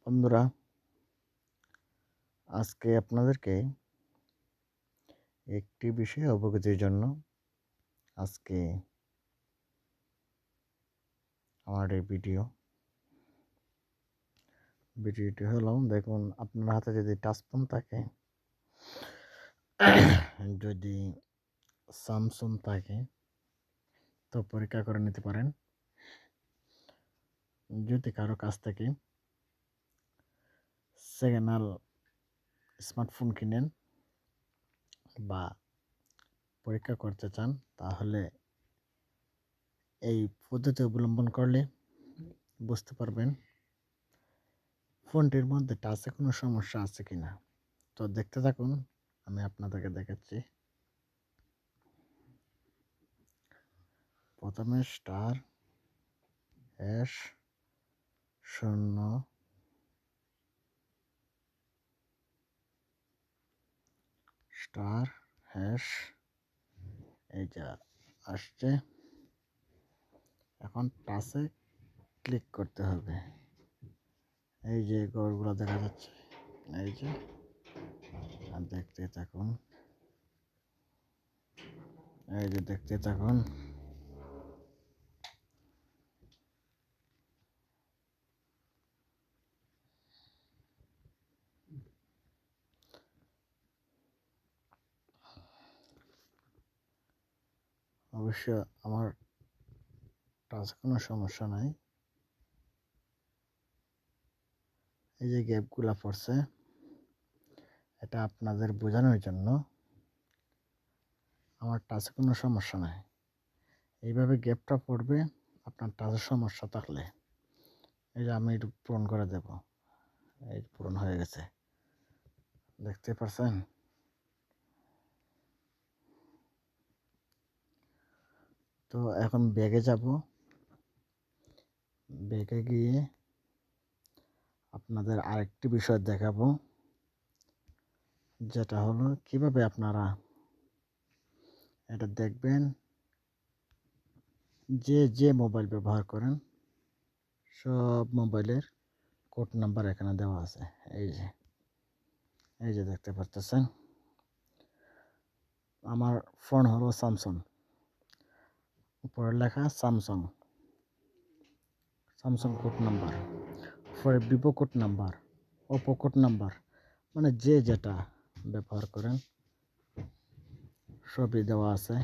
বন্ধুরা, আজকে আপনাদেরকে একটি বিষয়ে অবগতির জন্য আজকে আমার এই ভিডিওটি হলো, দেখুন আপনার হাতে যদি টাচফোন থাকে, যদি স্যামসাং থাকে তো পরীক্ষা করে নিতে পারেন। যদি কারো কাছ থেকে সেকেন্ড হ্যান্ড স্মার্টফোন কিনেন বা পরীক্ষা করতে চান, তাহলে এই পদ্ধতি অবলম্বন করলে বুঝতে পারবেন ফোনটির মধ্যে টাচে কোনো সমস্যা আছে কিনা। তো দেখতে থাকুন, আমি আপনাদেরকে দেখাচ্ছি। প্রথমে *********** এই যা আসছে, এখন টাচে ক্লিক করতে হবে। এই যে ঘরগুলো দেখা যাচ্ছে, এই যে, আর দেখতে থাকুন, এই যে দেখতে থাকুন। অবশ্য আমার টাচে কোনো সমস্যা নাই। এই যে গ্যাপগুলা পড়ছে, এটা আপনাদের বোঝানোর জন্য। আমার টাচে কোনো সমস্যা নাই। এইভাবে গ্যাপটা পড়বে আপনার টাচের সমস্যা থাকলে। এই যে আমি একটু পূরণ করে দেব, এই পূরণ হয়ে গেছে, দেখতে পাচ্ছেন। তো এখন ব্যাগে যাব, ব্যাগে গিয়ে আপনাদের আরেকটি বিষয় দেখাবো, যেটা হলো কিভাবে আপনারা এটা দেখবেন। যে মোবাইল ব্যবহার করেন, সব মোবাইলের কোড নাম্বার এখানে দেওয়া আছে। এই যে দেখতে পাচ্ছেন, আমার ফোন হলো স্যামসাং, উপরে লেখা স্যামসাং কোড নাম্বার, উপরে Vivo code number, Oppo code number, মানে যে যেটা ব্যবহার করেন সবই দেওয়া আছে।